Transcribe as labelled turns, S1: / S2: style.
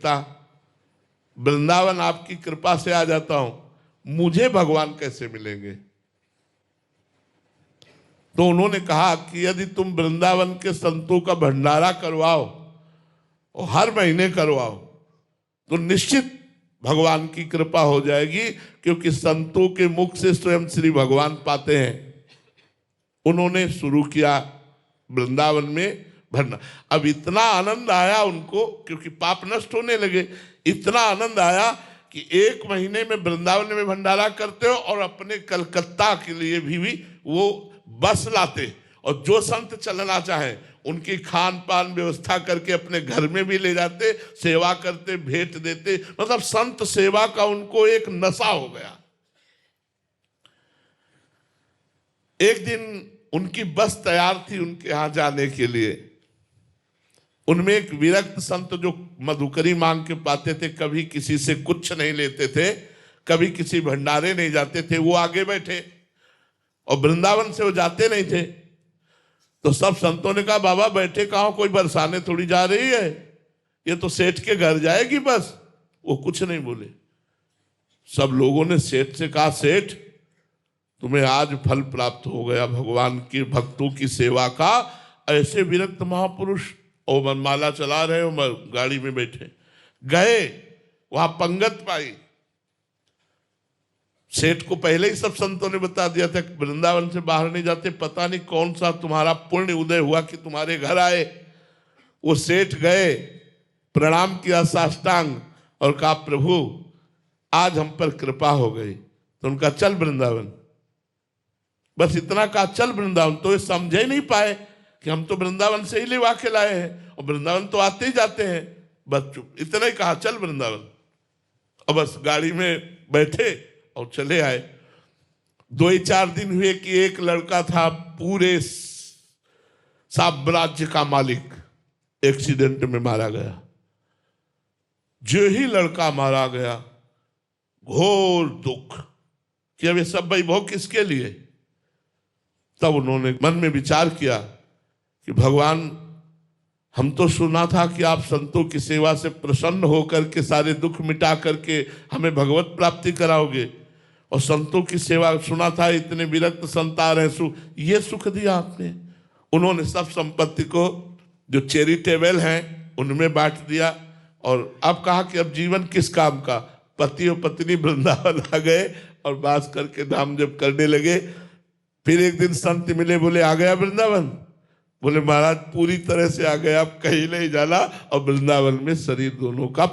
S1: सकता, वृंदावन आपकी कृपा से आ जाता हूं, मुझे भगवान कैसे मिलेंगे? तो उन्होंने कहा कि यदि तुम वृंदावन के संतों का भंडारा करवाओ और हर महीने करवाओ तो निश्चित भगवान की कृपा हो जाएगी, क्योंकि संतों के मुख से स्वयं श्री भगवान पाते हैं। उन्होंने शुरू किया वृंदावन में भरना। अब इतना आनंद आया उनको, क्योंकि पाप नष्ट होने लगे, इतना आनंद आया कि 1 महीने में वृंदावन में भंडारा करते हो और अपने कलकत्ता के लिए भी वो बस लाते, और जो संत चलना चाहे उनकी खान पान व्यवस्था करके अपने घर में भी ले जाते, सेवा करते, भेंट देते। मतलब संत सेवा का उनको एक नशा हो गया। एक दिन उनकी बस तैयार थी उनके यहां जाने के लिए। उनमें एक विरक्त संत जो मधुकरी मांग के पाते थे, कभी किसी से कुछ नहीं लेते थे, कभी किसी भंडारे नहीं जाते थे, वो आगे बैठे और वृंदावन से वो जाते नहीं थे। तो सब संतों ने कहा, बाबा बैठे कहाँ, कोई बरसाने थोड़ी जा रही है, ये तो सेठ के घर जाएगी बस। वो कुछ नहीं बोले। सब लोगों ने सेठ से कहा, सेठ तुम्हें आज फल प्राप्त हो गया भगवान के भक्तों की सेवा का। ऐसे विरक्त महापुरुष और मनमाला चला रहे हो, गाड़ी में बैठे गए, वहां पंगत पाई। सेठ को पहले ही सब संतों ने बता दिया था कि वृंदावन से बाहर नहीं जाते, पता नहीं कौन सा तुम्हारा पुण्य उदय हुआ कि तुम्हारे घर आए। वो सेठ गए, प्रणाम किया साष्टांग और कहा, प्रभु आज हम पर कृपा हो गई। तो उनका चल वृंदावन, बस इतना कहा, चल वृंदावन। तो ये समझे नहीं पाए कि हम तो वृंदावन से ही लेवा के लाए हैं और वृंदावन तो आते ही जाते हैं। बस चुप, इतना ही कहा, चल वृंदावन। और बस गाड़ी में बैठे और चले आए। 2-4 दिन हुए कि एक लड़का था पूरे साम्राज्य का मालिक, एक्सीडेंट में मारा गया। जो ही लड़का मारा गया, घोर दुख कि अब ये सब वैभव किसके लिए। तब उन्होंने मन में विचार किया कि भगवान, हम तो सुना था कि आप संतों की सेवा से प्रसन्न होकर के सारे दुख मिटा करके हमें भगवत प्राप्ति कराओगे, और संतों की सेवा सुना था इतने विरक्त संत आ रहे, ये सुख दिया आपने। उन्होंने सब संपत्ति को जो चैरिटेबल हैं उनमें बांट दिया, और अब कहा कि अब जीवन किस काम का। पति और पत्नी वृंदावन आ गए और बास करके नाम जप करने लगे। फिर एक दिन संत मिले, बोले आ गया वृंदावन? बोले महाराज पूरी तरह से आ गया, अब कहीं नहीं जाना, और वृंदावन में शरीर दोनों का